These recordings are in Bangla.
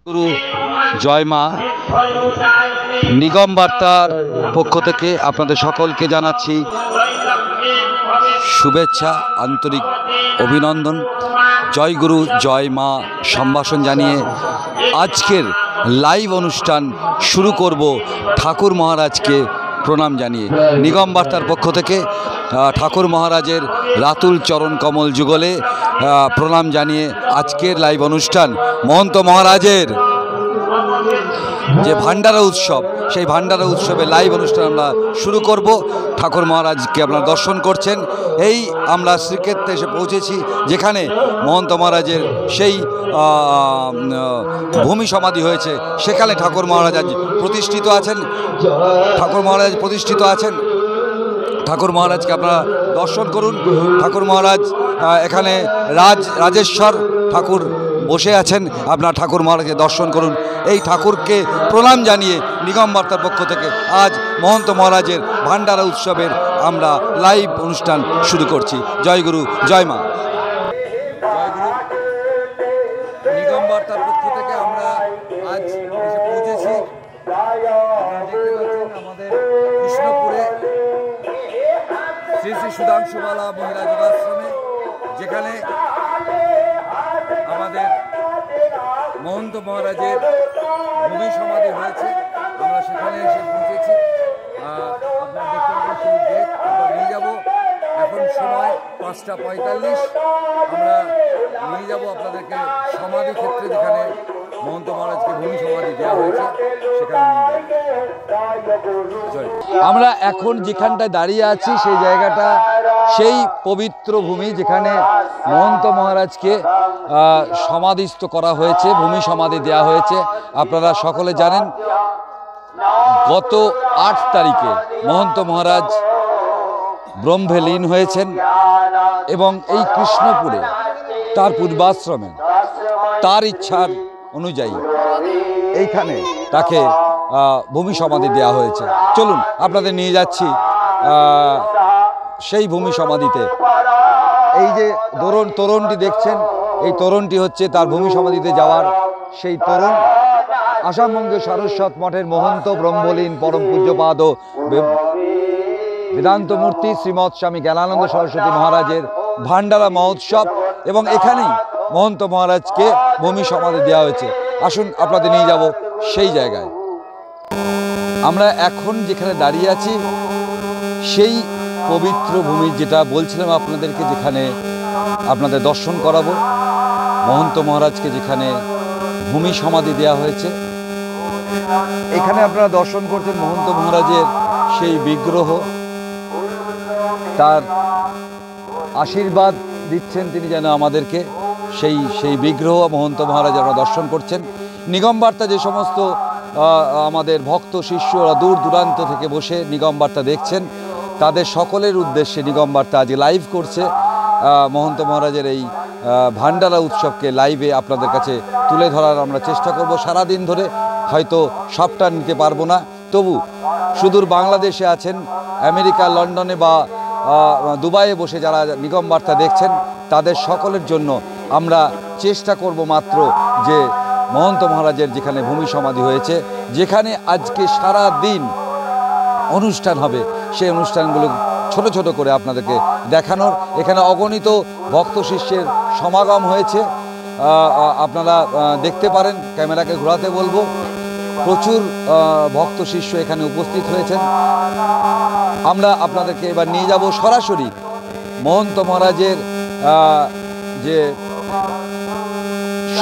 গুরু জয় মা নিগম বার্তার পক্ষ থেকে আপনাদের সকলকে জানাচ্ছি শুভেচ্ছা, আন্তরিক অভিনন্দন। জয় গুরু জয় মা সম্ভাষণ জানিয়ে আজকের লাইভ অনুষ্ঠান শুরু করব ঠাকুর মহারাজকে প্রণাম জানিয়ে। নিগম বার্তার পক্ষ থেকে ঠাকুর মহারাজের রাতুল চরণ কমল যুগলে প্রণাম জানিয়ে আজকের লাইভ অনুষ্ঠান মহন্ত মহারাজের যে ভান্ডারা উৎসব, সেই ভান্ডারা উৎসবে লাইভ অনুষ্ঠান আমরা শুরু করব। ঠাকুর মহারাজকে আপনারা দর্শন করছেন। এই আমরা শ্রীক্ষেত্রে এসে পৌঁছেছি, যেখানে মহন্ত মহারাজের সেই ভূমি সমাধি হয়েছে, সেখানে ঠাকুর মহারাজ আজ প্রতিষ্ঠিত আছেন। ঠাকুর মহারাজ প্রতিষ্ঠিত আছেন। ঠাকুর মহারাজকে আপনারা দর্শন করুন। ঠাকুর মহারাজ এখানে রাজেশ্বর ঠাকুর বসে আছেন। আপনারা ঠাকুর মহারাজকে দর্শন করুন। এই ঠাকুরকে প্রণাম জানিয়ে নিগম বার্তার পক্ষ থেকে আজ মহন্ত মহারাজের ভান্ডারা উৎসবের আমরা লাইভ অনুষ্ঠান শুরু করছি। জয় গুরু জয় মা। জয় গুরু। নিগম বার্তার পক্ষ থেকে আমরা আজ এসে পৌঁছেছি। দেখতে পাচ্ছেন আমাদের কৃষ্ণপুরে শ্রী শ্রী সুধাংশুমালা মহিলা যোগাশ্রমে, যেখানে আমাদের মহন্ত মহারাজের ভূমি সমাধি হয়েছে। আমরা সেখানে এসে পৌঁছেছি। আপনারা দেখতে পাবেন সেই গেট, আমরা নিয়ে যাব। এখন সময় 5:45। আমরা নিয়ে যাব আপনাদেরকে সমাধি ক্ষেত্রে, যেখানে মহন্ত মহারাজকে ভূমি সমাধি দেওয়া হয়েছে, সেখানে নিয়ে যাব। আমরা এখন যেখানটায় দাঁড়িয়ে আছি সেই জায়গাটা সেই পবিত্র ভূমি, যেখানে মহন্ত মহারাজকে সমাধিস্থ করা হয়েছে, ভূমি সমাধি দেওয়া হয়েছে। আপনারা সকলে জানেন গত 8 তারিখে মহন্ত মহারাজ ব্রহ্মে লীন হয়েছেন এবং এই কৃষ্ণপুরে তার পূর্বাশ্রমে তার ইচ্ছার অনুযায়ী এইখানে তাকে ভূমি সমাধি দেওয়া হয়েছে। চলুন আপনাদের নিয়ে যাচ্ছি সেই ভূমি সমাধিতে। এই যে তোরণটি দেখছেন, এই তোরণটি হচ্ছে তার ভূমি সমাধিতে যাওয়ার সেই তোরণ। আসামবঙ্গের সারস্বত মঠের মহন্ত ব্রহ্মলীন পরম পূজ্যপাদ বেদান্ত মূর্তি শ্রীমৎ স্বামী জ্ঞানানন্দ সরস্বতী মহারাজের ভান্ডারা মহোৎসব, এবং এখানেই মহন্ত মহারাজকে ভূমি সমাধি দেওয়া হয়েছে। আসুন আপনাদের নিয়ে যাব সেই জায়গায়। আমরা এখন যেখানে দাঁড়িয়ে আছি সেই পবিত্র ভূমি, যেটা বলছিলাম আপনাদেরকে, যেখানে আপনাদের দর্শন করাবো মহন্ত মহারাজকে, যেখানে ভূমি সমাধি দেওয়া হয়েছে। এখানে আপনারা দর্শন করছেন মহন্ত মহারাজের সেই বিগ্রহ, তার আশীর্বাদ দিচ্ছেন তিনি যেন আমাদেরকে। সেই বিগ্রহ মহন্ত মহারাজ আপনারা দর্শন করছেন। নিগম বার্তা যে সমস্ত আমাদের ভক্ত শিষ্যরা দূর দূরান্ত থেকে বসে নিগম বার্তা দেখছেন, তাদের সকলের উদ্দেশ্যে নিগম বার্তা আজ লাইভ করছে। মহন্ত মহারাজের এই ভান্ডারা উৎসবকে লাইভে আপনাদের কাছে তুলে ধরার আমরা চেষ্টা করব। সারাদিন ধরে হয়তো সবটা নিতে পারবো না, তবু সুদূর বাংলাদেশে আছেন, আমেরিকা লন্ডনে বা দুবাইয়ে বসে যারা নিগম বার্তা দেখছেন, তাদের সকলের জন্য আমরা চেষ্টা করব মাত্র যে মহন্ত মহারাজের যেখানে ভূমি সমাধি হয়েছে, যেখানে আজকে সারা দিন অনুষ্ঠান হবে, সেই অনুষ্ঠানগুলো ছোট ছোট করে আপনাদেরকে দেখানোর। এখানে অগণিত ভক্ত শিষ্যের সমাগম হয়েছে, আপনারা দেখতে পারেন। ক্যামেরাকে ঘোরাতে বলবো। প্রচুর ভক্ত শিষ্য এখানে উপস্থিত হয়েছেন। আমরা আপনাদেরকে এবার নিয়ে যাব সরাসরি মহন্ত মহারাজের যে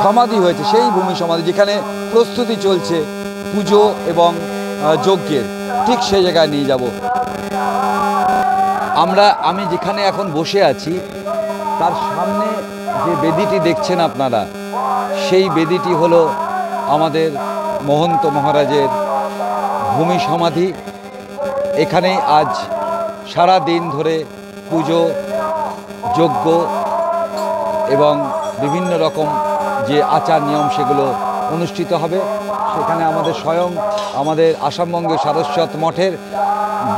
সমাধি হয়েছে সেই ভূমি সমাধি, যেখানে প্রস্তুতি চলছে পুজো এবং যজ্ঞের, ঠিক সেই জায়গায় নিয়ে যাব। আমি যেখানে এখন বসে আছি তার সামনে যে বেদিটি দেখছেন আপনারা, সেই বেদিটি হলো আমাদের মহন্ত মহারাজের ভূমি সমাধি। এখানেই আজ সারা দিন ধরে পুজো যজ্ঞ এবং বিভিন্ন রকম যে আচার নিয়ম সেগুলো অনুষ্ঠিত হবে। সেখানে স্বয়ং আমাদের আসামবঙ্গের সারস্বত মঠের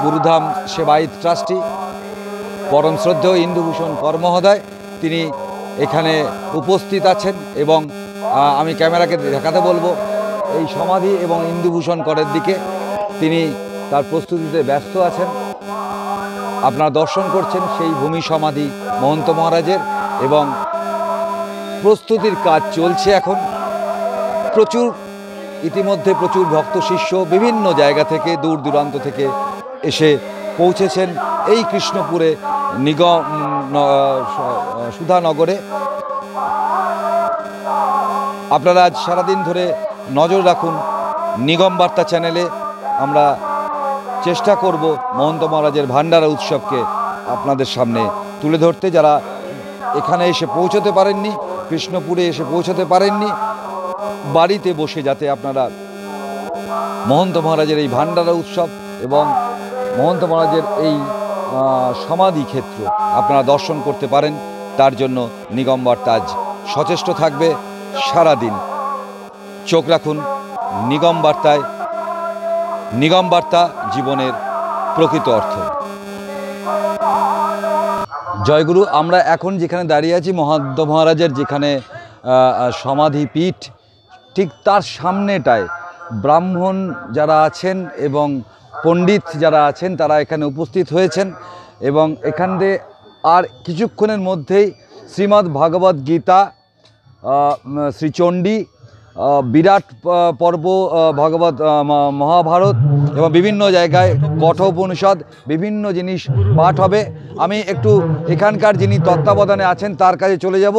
গুরুধাম সেবায়িত ট্রাস্টি পরম শ্রদ্ধেয় ইন্দুভূষণ কর মহোদয়, তিনি এখানে উপস্থিত আছেন এবং আমি ক্যামেরাকে দেখাতে বলবো এই সমাধি এবং ইন্দুভূষণ করের দিকে। তিনি তার প্রস্তুতিতে ব্যস্ত আছেন। আপনারা দর্শন করছেন সেই ভূমি সমাধি মহন্ত মহারাজের, এবং প্রস্তুতির কাজ চলছে এখন। ইতিমধ্যে প্রচুর ভক্ত শিষ্য বিভিন্ন জায়গা থেকে, দূর দূরান্ত থেকে এসে পৌঁছেছেন এই কৃষ্ণপুরে সুধানগরে। আপনারা আজ সারাদিন ধরে নজর রাখুন নিগম বার্তা চ্যানেলে। আমরা চেষ্টা করব মহন্ত মহারাজের ভান্ডারা উৎসবকে আপনাদের সামনে তুলে ধরতে। যারা এখানে এসে পৌঁছতে পারেননি, কৃষ্ণপুরে এসে পৌঁছতে পারেননি, বাড়িতে বসে যাতে আপনারা মহন্ত মহারাজের এই ভান্ডারা উৎসব এবং মহন্ত মহারাজের এই সমাধি ক্ষেত্র আপনারা দর্শন করতে পারেন, তার জন্য নিগম বার্তা আজ সচেষ্ট থাকবে সারাদিন। চোখ রাখুন নিগম বার্তায়। নিগম বার্তা জীবনের প্রকৃত অর্থ। জয়গুরু, আমরা এখন যেখানে দাঁড়িয়ে আছি মহন্ত মহারাজের যেখানে সমাধি পীঠ, ঠিক তার সামনেটায় ব্রাহ্মণ যারা আছেন এবং পণ্ডিত যারা আছেন তারা এখানে উপস্থিত হয়েছেন, এবং এখান দিয়ে আর কিছুক্ষণের মধ্যেই শ্রীমদ্ ভগবদ গীতা, শ্রীচণ্ডী, বিরাট পর্ব, ভগবত মহাভারত এবং বিভিন্ন জায়গায় কঠোপনিষদ বিভিন্ন জিনিস পাঠ হবে। আমি একটু এখানকার যিনি তত্ত্বাবধানে আছেন তার কাছে চলে যাব।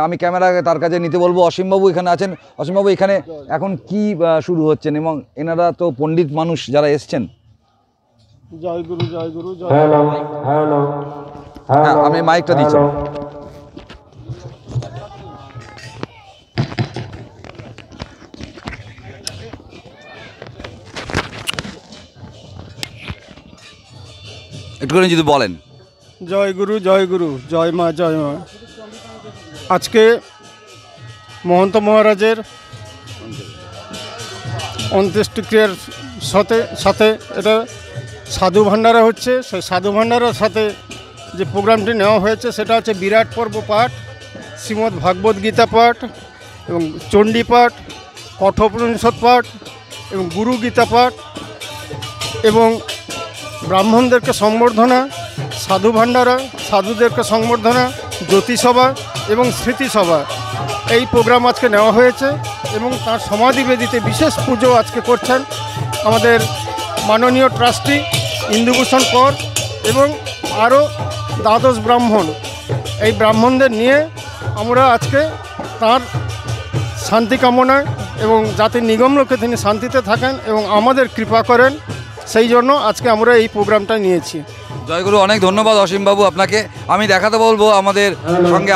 আমি ক্যামেরাকে তার কাছে নিতে বলবো। অসীমবাবু এখানে আছেন। অসীমবাবু, এখানে এখন কি শুরু হচ্ছেন এবং এনারা তো পণ্ডিত মানুষ যারা এসছেন? জয় গুরু, জয় গুরু, জয়। হ্যাঁ, আমি মাইকটা দিচ্ছি। একটুখানি যদি বলেন। জয় গুরু, জয় গুরু, জয় মা, জয় মা। আজকে মহন্ত মহারাজের অন্ত্যেষ্টিক্রিয়ার সাথে এটা সাধু ভান্ডারা হচ্ছে। সেই সাধু ভান্ডারার সাথে যে প্রোগ্রামটি নেওয়া হয়েছে সেটা হচ্ছে বিরাট পর্ব পাঠ, শ্রীমদ্ ভাগবত গীতা পাঠ এবং চণ্ডী পাঠ, কঠোপনিষদ পাঠ এবং গুরু গীতা পাঠ এবং ব্রাহ্মণদেরকে সম্বর্ধনা, সাধু ভান্ডারা, সাধুদেরকে সম্বর্ধনা, জ্যোতিসভা এবং স্মৃতিসভা, এই প্রোগ্রাম আজকে নেওয়া হয়েছে। এবং তার সমাধিবেদিতে বিশেষ পুজো আজকে করছেন আমাদের মাননীয় ট্রাস্টি ইন্দুভূষণ কর এবং আরও দ্বাদশ ব্রাহ্মণ। এই ব্রাহ্মণদের নিয়ে আমরা আজকে তার শান্তি কামনায় এবং যাতে নিগম লোকে তিনি শান্তিতে থাকেন এবং আমাদের কৃপা করেন, সেই জন্য আজকে আমরা এই প্রোগ্রামটা নিয়েছি। জয়গুরু, অনেক ধন্যবাদ অসীমবাবু আপনাকে। আমি দেখাতে বলবো আমাদের সঙ্গে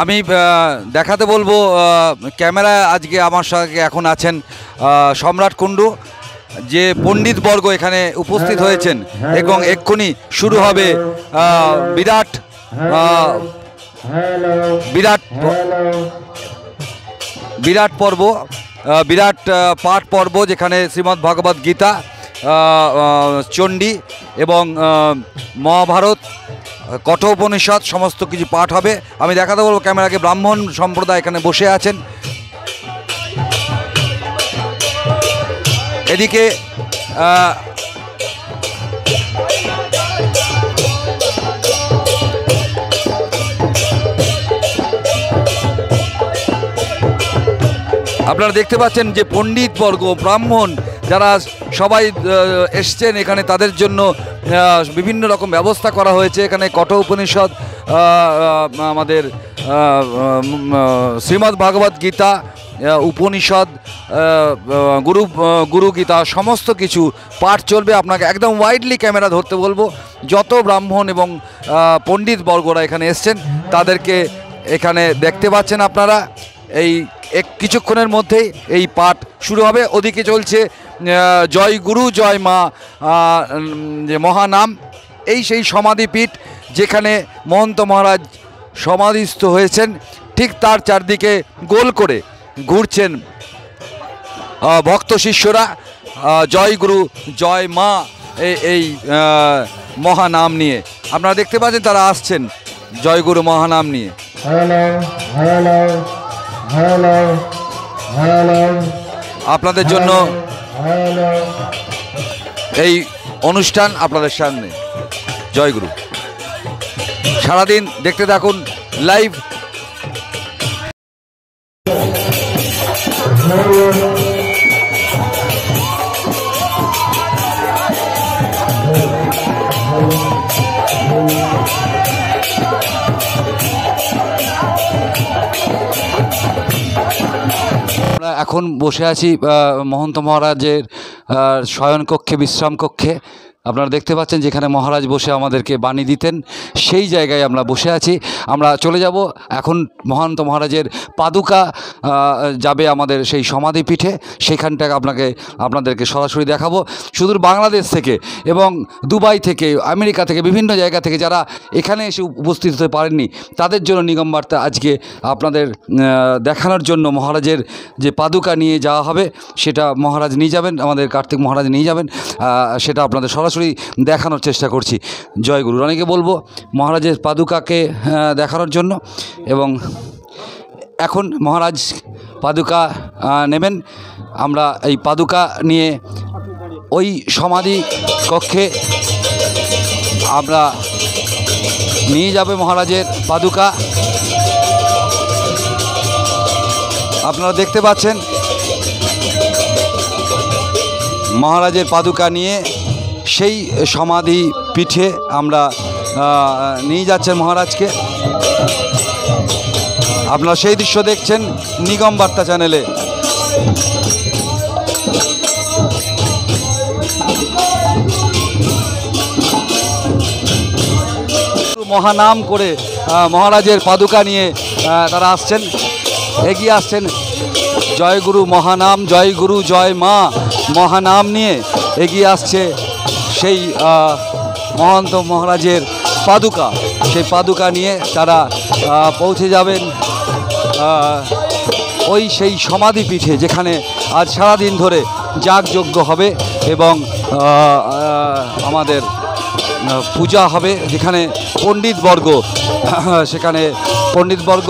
আমি দেখাতে বলবো ক্যামেরা আজকে আমার সঙ্গে এখন আছেন সম্রাট কুণ্ডু, যে পণ্ডিতবর্গ এখানে উপস্থিত হয়েছেন এবং এক্ষুনি শুরু হবে বিরাট পর্ব, বিরাট পাঠ পর্ব, যেখানে শ্রীমদ্ ভগবদ গীতা, চণ্ডী এবং মহাভারত, কঠোপনিষদ সমস্ত কিছু পাঠ হবে। আমি দেখাতে বলবো ক্যামেরাকে, ব্রাহ্মণ সম্প্রদায় এখানে বসে আছেন। এদিকে আপনারা দেখতে পাচ্ছেন যে পণ্ডিতবর্গ, ব্রাহ্মণ যারা সবাই এসছেন এখানে, তাদের জন্য বিভিন্ন রকম ব্যবস্থা করা হয়েছে। এখানে কঠ উপনিষদ, আমাদের শ্রীমদ্ ভাগবত গীতা, উপনিষদ, গুরু গীতা সমস্ত কিছু পাঠ চলবে। আপনাকে একদম ওয়াইডলি ক্যামেরা ধরতে বলবো। যত ব্রাহ্মণ এবং পণ্ডিত বর্গরা এখানে এসছেন তাদেরকে এখানে দেখতে পাচ্ছেন আপনারা। এই কিছুক্ষণের মধ্যেই এই পাঠ শুরু হবে। ওদিকে চলছে জয় গুরু জয় মা, যে মহানাম। এই সেই সমাধিপীঠ যেখানে মহন্ত মহারাজ সমাধিস্থ হয়েছেন, ঠিক তার চারদিকে গোল করে ঘুরছেন ভক্ত শিষ্যরা জয় গুরু জয় মা এই মহানাম নিয়ে। আপনারা দেখতে পাচ্ছেন তারা আসছেন জয় গুরু মহানাম নিয়ে। আপনাদের জন্য এই অনুষ্ঠান আপনাদের সামনে। জয় গুরু। সারাদিন দেখতে থাকুন লাইভ। আমরা এখন বসে আছি মহন্ত মহারাজের শয়নকক্ষে, বিশ্রাম কক্ষে। আপনারা দেখতে পাচ্ছেন যেখানে মহারাজ বসে আমাদেরকে বাণী দিতেন, সেই জায়গায় আমরা বসে আছি। আমরা চলে যাব এখন। মহন্ত মহারাজের পাদুকা যাবে আমাদের সেই সমাধিপীঠে, সেখানটাকে আপনাদেরকে সরাসরি দেখাবো। সুদূর বাংলাদেশ থেকে এবং দুবাই থেকে, আমেরিকা থেকে, বিভিন্ন জায়গা থেকে যারা এখানে এসে উপস্থিত হতে পারেননি তাদের জন্য নিগম বার্তা আজকে আপনাদের দেখানোর জন্য মহারাজের যে পাদুকা নিয়ে যাওয়া হবে সেটা মহারাজ নিয়ে যাবেন, আমাদের কার্তিক মহারাজ নিয়ে যাবেন। সেটা আপনাদের সরাসরি দেখানোর চেষ্টা করছি। জয় গুরু। অনেকে বলবো মহারাজের পাদুকাকে দেখানোর জন্য। এবং এখন মহারাজ পাদুকা নেবেন। আমরা এই পাদুকা নিয়ে ওই সমাধি কক্ষে আমরা নিয়ে যাবে মহারাজের পাদুকা। আপনারা দেখতে পাচ্ছেন মহারাজের পাদুকা নিয়ে সেই সমাধি পীঠে আমরা নিয়ে যাচ্ছেন মহারাজকে। আপনারা সেই দৃশ্য দেখছেন নিগম বার্তা চ্যানেলে। মহানাম করে মহারাজের পাদুকা নিয়ে তারা আসছেন, এগিয়ে আসছেন। জয় গুরু মহানাম, জয় গুরু জয় মা মহানাম নিয়ে এগিয়ে আসছে সেই মহন্ত মহারাজের পাদুকা। সেই পাদুকা নিয়ে তারা পৌঁছে যাবেন ওই সেই সমাধিপীঠে যেখানে আজ সারাদিন ধরে যাগযজ্ঞ হবে এবং আমাদের পূজা হবে, যেখানে পণ্ডিতবর্গ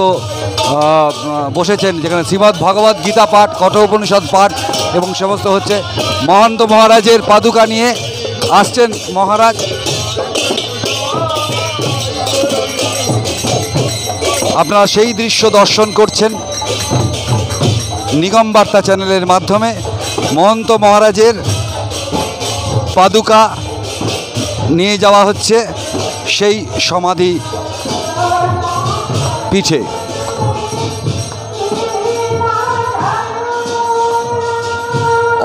বসেছেন, যেখানে শ্রীমদ্ ভগবত গীতা পাঠ, কঠ উপনিষদ পাঠ এবং সমস্ত হচ্ছে। মহন্ত মহারাজের পাদুকা নিয়ে আসছেন মহারাজ। আপনারা সেই দৃশ্য দর্শন করছেন নিগম বার্তা চ্যানেলের মাধ্যমে। মহন্ত মহারাজের পাদুকা নিয়ে যাওয়া হচ্ছে সেই সমাধি পিঠে।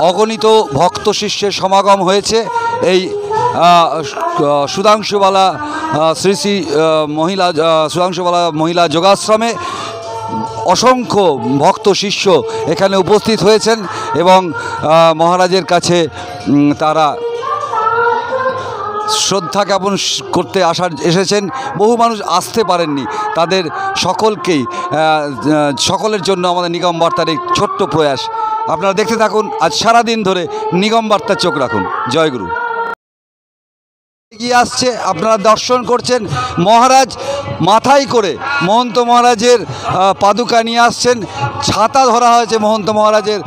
অগণিত ভক্ত শিষ্যের সমাগম হয়েছে এই সুধাংশুবালা শ্রী শ্রী সুধাংশুবালা মহিলা যোগাশ্রমে। অসংখ্য ভক্ত শিষ্য এখানে উপস্থিত হয়েছেন এবং মহারাজের কাছে তারা শ্রদ্ধা জ্ঞাপন করতে এসেছেন। বহু মানুষ আসতে পারেননি, তাদের সকলের জন্য আমাদের নিগম বার্তার এই ছোট্ট প্রয়াস। আপনারা দেখতে থাকুন, আজ সারাদিন ধরে নিগম বার্তার চোখ রাখুন। জয় গুরু। এগিয়ে আসছে, আপনারা দর্শন করছেন মহারাজ মাথায় করে মহন্ত মহারাজের পাদুকা নিয়ে আসছেন। ছাতা ধরা হয়েছে মহন্ত মহারাজের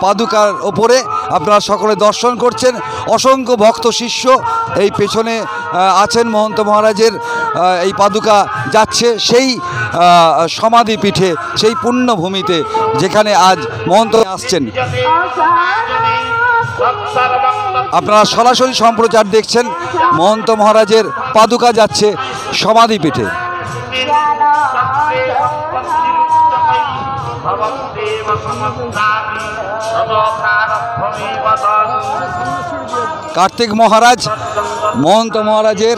পাদুকার ওপরে, আপনারা সকলে দর্শন করছেন। অসংখ্য ভক্ত শিষ্য এই পেছনে আছেন। মহন্ত মহারাজের এই পাদুকা যাচ্ছে সেই সমাধি পীঠে, সেই পুণ্যভূমিতে যেখানে আজ মহন্ত আসছেন। আপনারা সরাসরি সম্প্রচার দেখছেন। মহন্ত মহারাজের পাদুকা যাচ্ছে সমাধিপীঠে। কার্তিক মহারাজ মহন্ত মহারাজের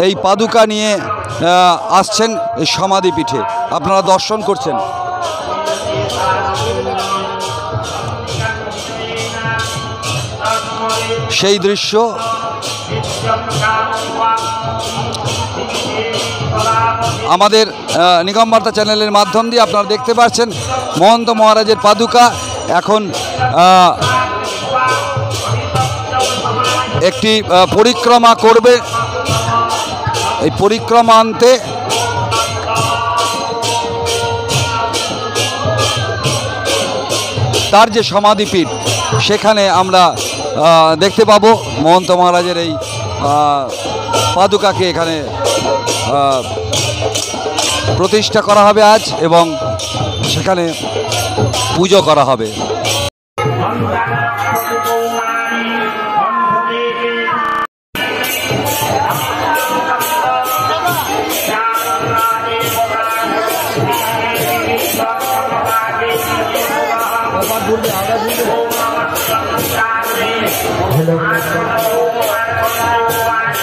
এই পাদুকা নিয়ে আসছেন এই সমাধিপীঠে, আপনারা দর্শন করছেন। সেই দৃশ্য আমাদের নিগম বার্তা চ্যানেলের মাধ্যম দিয়ে আপনারা দেখতে পাচ্ছেন। মহন্ত মহারাজের পাদুকা এখন একটি পরিক্রমা করবে। এই পরিক্রমা আনতে তার যে সমাধিপীঠ সেখানে আমরা দেখতে পাবো মহন্ত মহারাজের এই পাদুকাকে এখানে প্রতিষ্ঠা করা হবে আজ এবং সেখানে পুজো করা হবে।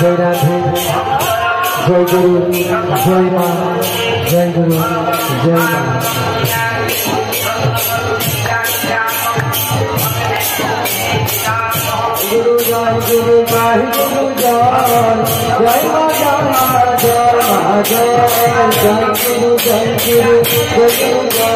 जय राधे, जय गुरु, जय माँ, जय गुरु, जय माँ। गुरु जय गुरु जय गुरु जय माँ जय माँ जय गुरु जय गुरु जय माँ।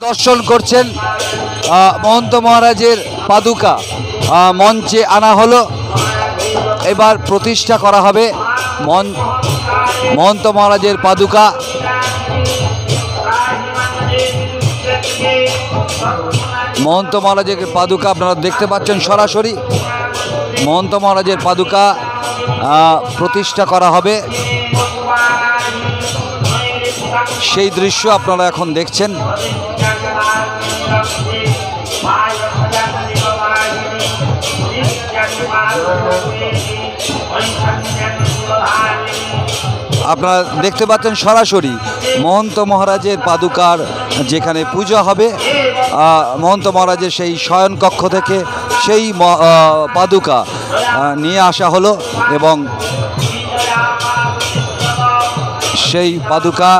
দর্শন করছেন মহন্ত মহারাজের পাদুকা মঞ্চে আনা হলো, এবার প্রতিষ্ঠা করা হবে মহন্ত মহারাজের পাদুকা। মহন্ত মহারাজের পাদুকা আপনারা দেখতে পাচ্ছেন সরাসরি। মহন্ত মহারাজের পাদুকা প্রতিষ্ঠা করা হবে, সেই দৃশ্য আপনারা এখন দেখছেন। আপনারা দেখতে পাচ্ছেন সরাসরি মহন্ত মহারাজের পাদুকার যেখানে পূজা হবে, মহন্ত মহারাজের সেই শয়নকক্ষ থেকে সেই পাদুকা নিয়ে আসা হলো এবং সেই পাদুকা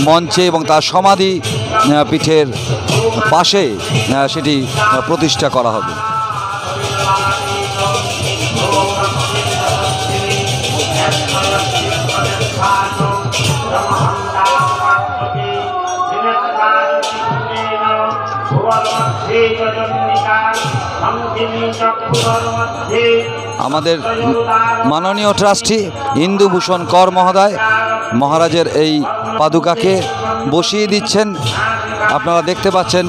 মঞ্চে এবং তার সমাধি পীঠের পাশে সেটি প্রতিষ্ঠা করা হবে। আমাদের মাননীয় ট্রাস্টি ইন্দুভূষণ কর মহোদয় মহারাজের এই পাদুকাকে বসিয়ে দিচ্ছেন, আপনারা দেখতে পাচ্ছেন।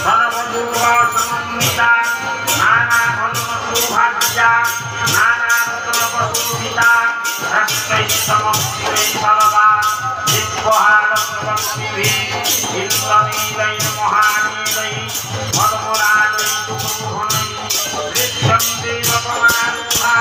সর্বদুর্গ সমন্বিতা নানা ধর্ম সৌভাগ্য प्रजा नानारत्नवसूभिता रक्तैस्तमस्तिवै सर्वा विश्वहारत्नवस्तुभिः इन्द्रनीलैः महानीलैः मर्मराजैः कुतूहलैः दृश्यं देवपमारूढा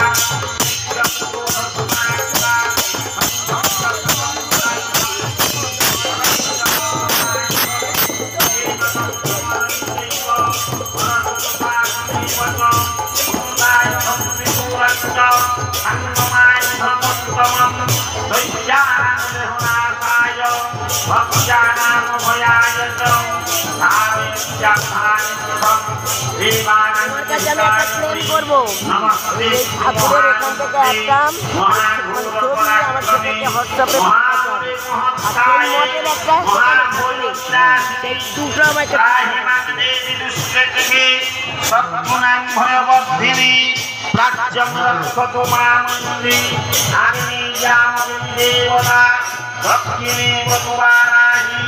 प्राच्यं रक्षतु मामन्दी नारिणी यामदेवता भक्तिमेव तु वाराहि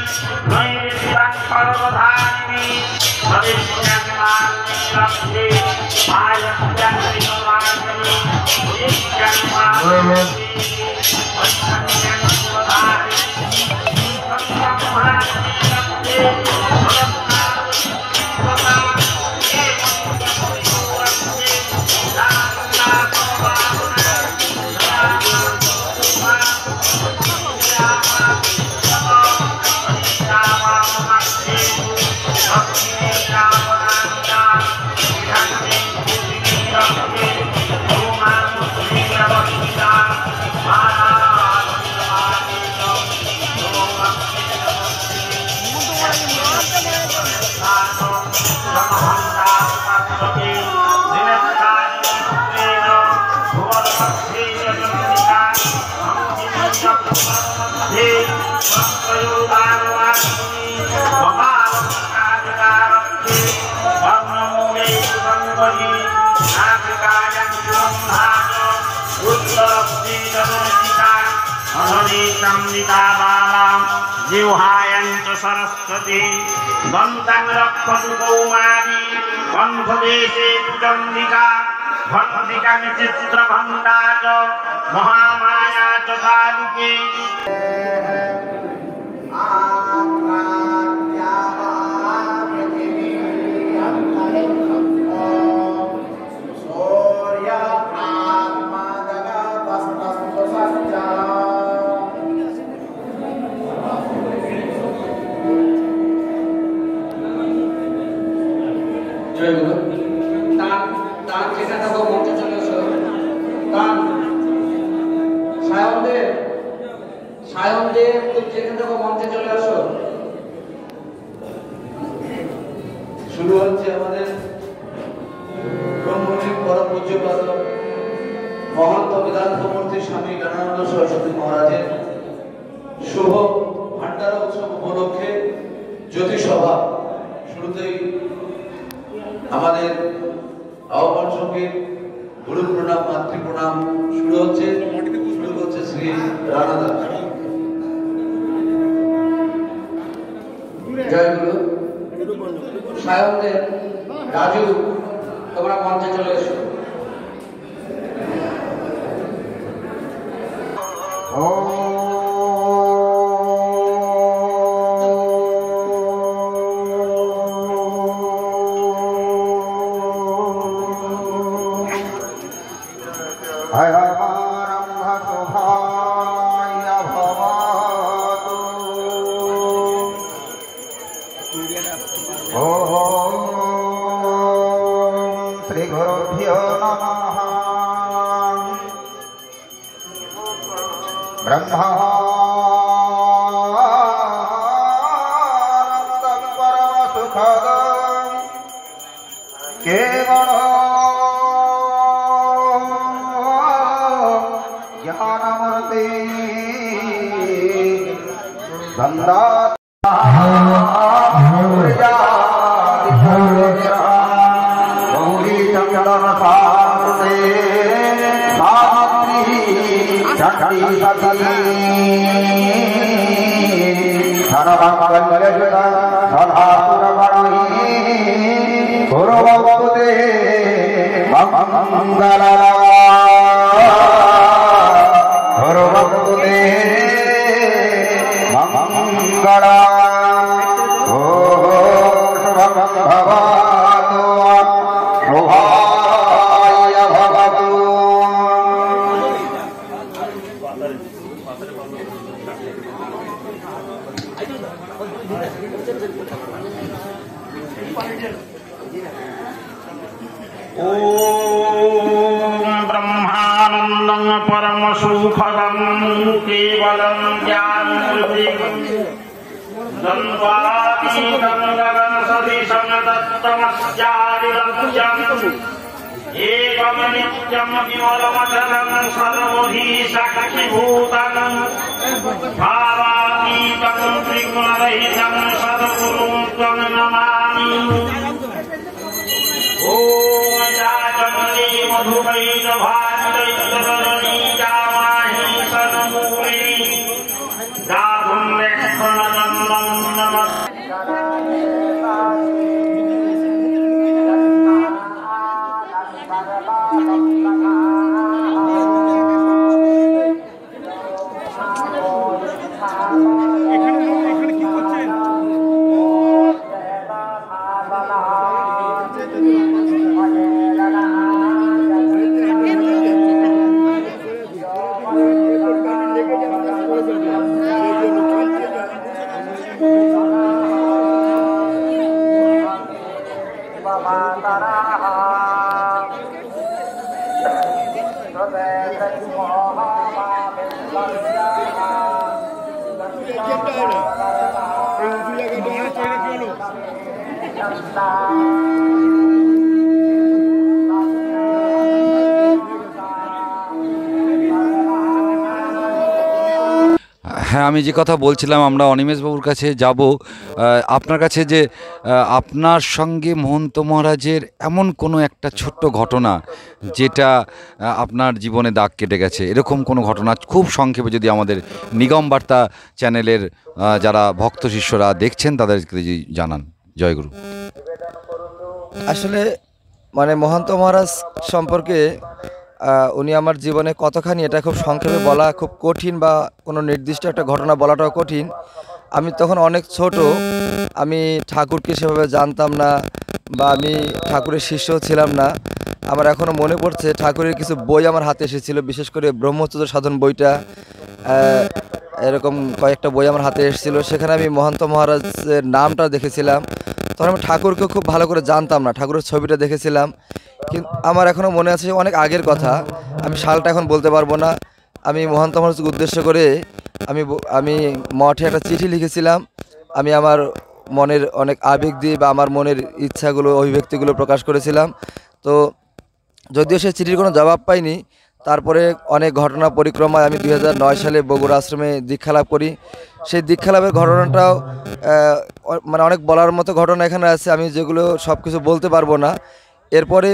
नैवेद्यं सर्वधारिणी भविष्यं मार्गे आयत्यं विश्वासनि भविष्यं मार्गे वैष्णव्यं सर्वधारिणी सत्यं मार्गे जिह्वायन्तु सरस्वती दन्तं रक्षतु कौमारी कण्ठदेशे तु चण्डिका भक्तिकं चित्रभण्डा च महामाया च तालुके শুরু হচ্ছে আমাদের ব্রহ্মণিক পরম পূজ্যপাদ মহন্ত বেদান্তমূর্তি স্বামী জ্ঞানানন্দ সরস্বতী মহারাজের শুভ ভান্ডার উৎসব উপলক্ষে জ্যোতিসভা। শুরুতেই আমাদের আহ্বান সঙ্গীত গুরু প্রণাম মাতৃ প্রণাম শুরু হচ্ছে শ্রী রানাদা। জয় গুরু। সায়নদেব, রাজু, তোমরা মঞ্চে চলে এসো। ब्रह्मानन्दं परमसुखदं केवलं ज्ञानमूर्ति गन्धात् ब्रह्मानन्दं परमसुखदं केवलं ज्ञानमूर्तिं द्वन्द्वातीतं गगनसदृशं दत्तमस्यादिलक्ष्यम् एकं नित्यं विमलमचलं सर्वधी साक्षिभूतं भावातीतं त्रिगुणरहितं सद्गुरुं त्वं नमामि। ॐ याचमने मधुकैटभाजितैकरणि जामाहि सन्मूलिनि दातुं लेखनदन्नं হ্যাঁ, আমি যে কথা বলছিলাম, আমরা অনিমেষবাবুর কাছে যাব। আপনার কাছে যে আপনার সঙ্গে মহন্ত মহারাজের এমন কোনো একটা ছোট্ট ঘটনা যেটা আপনার জীবনে দাগ কেটে গেছে, এরকম কোনো ঘটনা খুব সংক্ষেপে যদি আমাদের নিগম বার্তা চ্যানেলের যারা ভক্ত শিষ্যরা দেখছেন তাদেরকে যদি জানান। জয়গুরু। আসলে মানে মহন্ত মহারাজ সম্পর্কে উনি আমার জীবনে কতখানি, এটা খুব সংক্ষেপে বলা খুব কঠিন, বা কোনো নির্দিষ্ট একটা ঘটনা বলাটাও কঠিন। আমি তখন অনেক ছোট, আমি ঠাকুরকে সেভাবে জানতাম না, বা আমি ঠাকুরের শিষ্যও ছিলাম না। আমার এখনও মনে পড়ছে ঠাকুরের কিছু বই আমার হাতে এসেছিল, বিশেষ করে ব্রহ্মচর্য সাধন বইটা, এরকম কয়েকটা বই আমার হাতে এসেছিল। সেখানে আমি মহন্ত মহারাজের নামটা দেখেছিলাম। তখন আমি ঠাকুরকে খুব ভালো করে জানতাম না, ঠাকুরের ছবিটা দেখেছিলাম। কিন্তু আমার এখনও মনে আছে অনেক আগের কথা, আমি সালটা এখন বলতে পারবো না। আমি মহন্ত মহারাজকে উদ্দেশ্য করে আমি মঠে একটা চিঠি লিখেছিলাম। আমি আমার মনের অনেক আবেগ দিয়ে বা আমার মনের ইচ্ছাগুলো, অভিব্যক্তিগুলো প্রকাশ করেছিলাম। তো যদিও সেই চিঠির কোনো জবাব পাইনি, তারপরে অনেক ঘটনা পরিক্রমায় আমি 2009 সালে বগুড়া আশ্রমে দীক্ষা লাভ করি। সেই দীক্ষা লাভের ঘটনাটাও মানে অনেক বলার মতো ঘটনা এখানে আছে, আমি যেগুলো সব কিছু বলতে পারবো না। এরপরে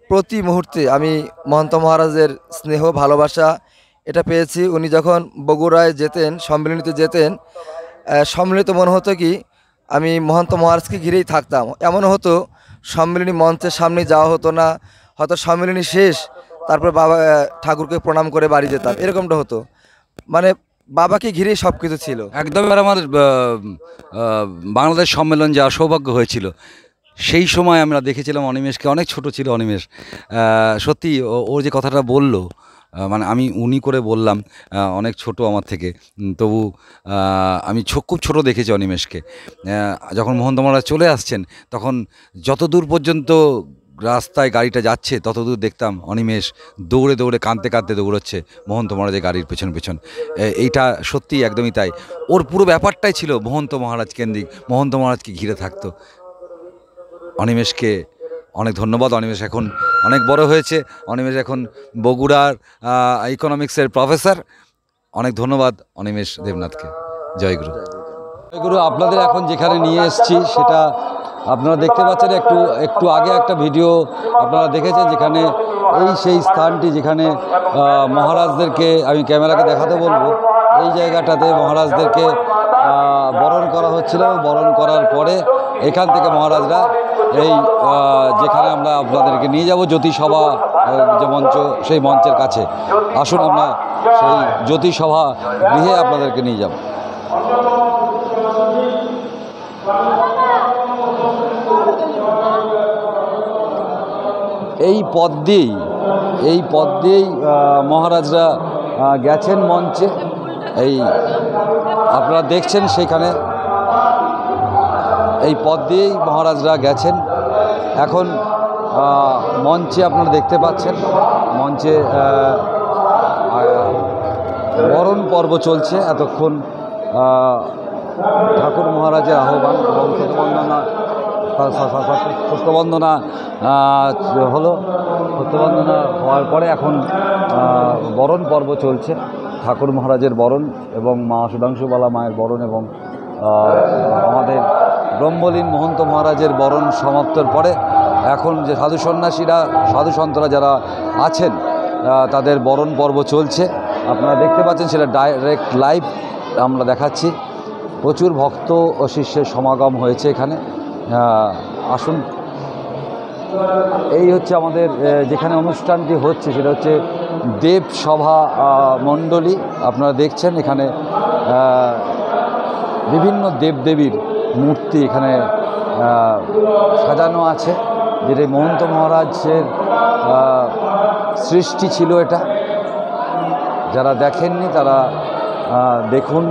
প্রতি মুহূর্তে আমি মহন্ত মহারাজের স্নেহ ভালোবাসা এটা পেয়েছি। উনি যখন বগুড়ায় যেতেন, সম্মিলনীতে যেতেন, সম্মিলিত মনে হতো কি আমি মহন্ত মহারাজকে ঘিরেই থাকতাম। এমনও হতো সম্মিলনী মঞ্চের সামনে যাওয়া হতো না, হয়তো সম্মিলনী শেষ তারপর বাবা ঠাকুরকে প্রণাম করে বাড়ি যেতাম, এরকমটা হতো। মানে বাবাকে ঘিরেই সব কিছু ছিল একদম। এবার আমার বাংলাদেশ সম্মেলন যাওয়ার সৌভাগ্য হয়েছিল, সেই সময় আমরা দেখেছিলাম অনিমেষকে, অনেক ছোট ছিল অনিমেষ। সত্যি ও যে কথাটা বললো, মানে আমি উনি করে বললাম, অনেক ছোট আমার থেকে, তবু আমি খুব ছোট দেখেছি অনিমেষকে। যখন মহন্ত মহারাজ চলে আসছেন তখন যত দূর পর্যন্ত রাস্তায় গাড়িটা যাচ্ছে তত দূর দেখতাম অনিমেষ দৌড়ে দৌড়ে কাঁদতে কাঁদতে দৌড়চ্ছে মহন্ত মহারাজের গাড়ির পেছন পেছন। এইটা সত্যি একদমই তাই। ওর পুরো ব্যাপারটাই ছিল মহন্ত মহারাজ কেন্দ্রিক, মহন্ত মহারাজকে ঘিরে থাকতো। অনিমেষকে অনেক ধন্যবাদ। অনিমেষ এখন অনেক বড় হয়েছে, অনিমেষ এখন বগুড়ার ইকোনমিক্সের প্রফেসর। অনেক ধন্যবাদ অনিমেষ দেবনাথকে। জয়গুরু। জয়গুরু। আপনাদের এখন যেখানে নিয়ে এসেছি সেটা আপনারা দেখতে পাচ্ছেন, একটু আগে একটা ভিডিও আপনারা দেখেছেন, যেখানে এই সেই স্থানটি যেখানে মহারাজদেরকে, আমি ক্যামেরাকে দেখাতে বলবো, এই জায়গাটাতে মহারাজদেরকে বরণ করা হচ্ছিল। বরণ করার পরে এখান থেকে মহারাজরা এই যেখানে আমরা আপনাদেরকে নিয়ে যাব জ্যোতিসভা যে মঞ্চ, সেই মঞ্চের কাছে আসুন, আমরা সেই জ্যোতিসভা গৃহে আপনাদেরকে নিয়ে যাব। এই পথ দিয়েই মহারাজরা গেছেন মঞ্চে। এই আপনারা দেখছেন সেখানে এই পথ দিয়েই মহারাজরা গেছেন। এখন মঞ্চে আপনারা দেখতে পাচ্ছেন, মঞ্চে বরণ পর্ব চলছে। এতক্ষণ ঠাকুর মহারাজের আহ্বান এবং সত্যবন্দনা হলো। সত্যবন্দনা হওয়ার পরে এখন বরণ পর্ব চলছে, ঠাকুর মহারাজের বরণ এবং মা সুধাংশুবালা মায়ের বরণ এবং আমাদের ব্রহ্মলীন মহন্ত মহারাজের বরণ সমাপ্তর পরে এখন যে সাধু সন্ন্যাসীরা, সাধু সন্তরা যারা আছেন তাদের বরণ পর্ব চলছে। আপনারা দেখতে পাচ্ছেন, সেটা ডাইরেক্ট লাইভ আমরা দেখাচ্ছি। প্রচুর ভক্ত ও শিষ্যের সমাগম হয়েছে এখানে। আসুন, এই হচ্ছে আমাদের যেখানে অনুষ্ঠানটি হচ্ছে, সেটা হচ্ছে দেব সভা মণ্ডলী। আপনারা দেখছেন এখানে বিভিন্ন দেবদেবীর মূর্তি এখানে সাজানো আছে, যেটা মহন্ত মহারাজের সৃষ্টি ছিল। এটা যারা দেখেননি তারা দেখুন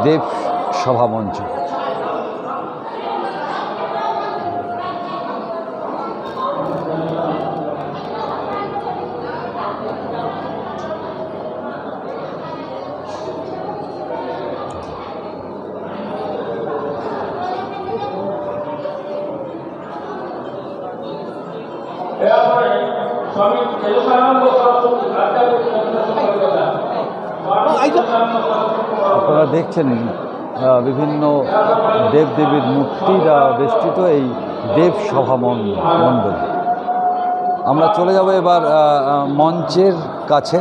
দেব সভা মঞ্চ। আপনারা দেখছেন বিভিন্ন দেবদেবীর মূর্তিরা বেষ্টিত এই দেব সভা মণ্ডল। আমরা চলে যাব এবার মঞ্চের কাছে।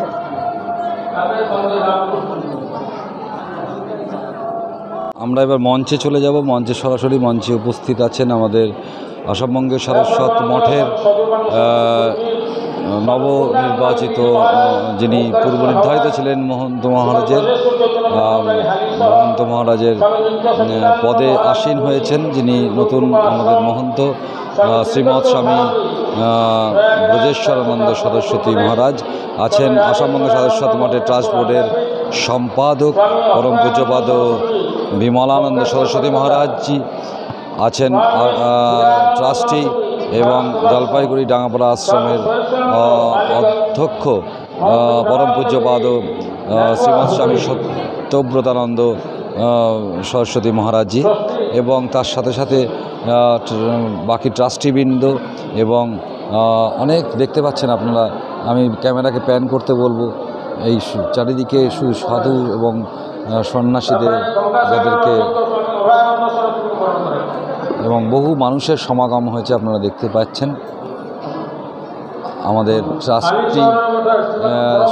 আমরা এবার মঞ্চে চলে যাব। মঞ্চে সরাসরি মঞ্চে উপস্থিত আছেন আমাদের আসামবঙ্গের সারস্বত মঠের নবনির্বাচিত, যিনি পূর্ব নির্ধারিত ছিলেন মহন্ত মহারাজের পদে আসীন হয়েছেন, যিনি নতুন আমাদের মহন্ত শ্রীমৎ স্বামী ব্রজেশ্বরানন্দ সরস্বতী মহারাজ আছেন। আসামবঙ্গ সারস্বত মঠের ট্রাস্ট বোর্ডের সম্পাদক পরম পূজ্যপাদ বিমলানন্দ সরস্বতী মহারাজজি আছেন, ট্রাস্টি এবং জলপাইগুড়ি ডাঙ্গাপাড়া আশ্রমের অধ্যক্ষ পরম পূজ্যপাদ শ্রীমৎ স্বামী সত্যব্রতানন্দ সরস্বতী মহারাজজি, এবং তার সাথে সাথে বাকি ট্রাস্টিবৃন্দ এবং অনেক দেখতে পাচ্ছেন আপনারা। আমি ক্যামেরাকে প্যান করতে বলবো, এই চারিদিকে শুধু সাধু এবং সন্ন্যাসীদের, যাদেরকে এবং বহু মানুষের সমাগম হয়েছে আপনারা দেখতে পাচ্ছেন। আমাদের ট্রাস্টি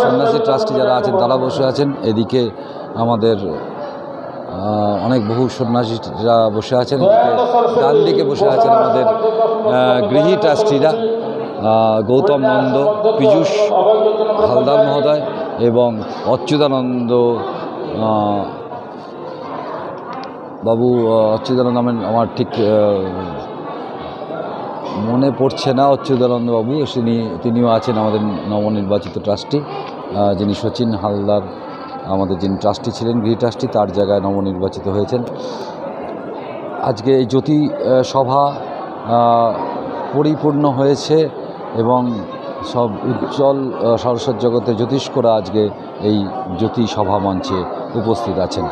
সন্ন্যাসী ট্রাস্টি যারা আছেন তারা বসে আছেন। এদিকে আমাদের অনেক বহু সন্ন্যাসীরা বসে আছেন। এদিকে ডান দিকে বসে আছেন আমাদের গৃহী ট্রাস্টিরা, গৌতম নন্দ, পীযূষ হালদার মহোদয় এবং অচ্যুতানন্দ বাবু। অচ্যুতানন্দ নামের আমার ঠিক মনে পড়ছে না। অচ্যুতানন্দ বাবু তিনিও আছেন আমাদের নবনির্বাচিত ট্রাস্টি, যিনি শচীন হালদার আমাদের যিনি ট্রাস্টি ছিলেন, গৃহী ট্রাস্টি, তার জায়গায় নবনির্বাচিত হয়েছেন। আজকে এই জ্যোতি সভা পরিপূর্ণ হয়েছে এবং সব উজ্জ্বল সরস্বত জগতের জ্যোতিষ্করা আজকে এই জ্যোতি সভা মঞ্চে উপস্থিত আছেন।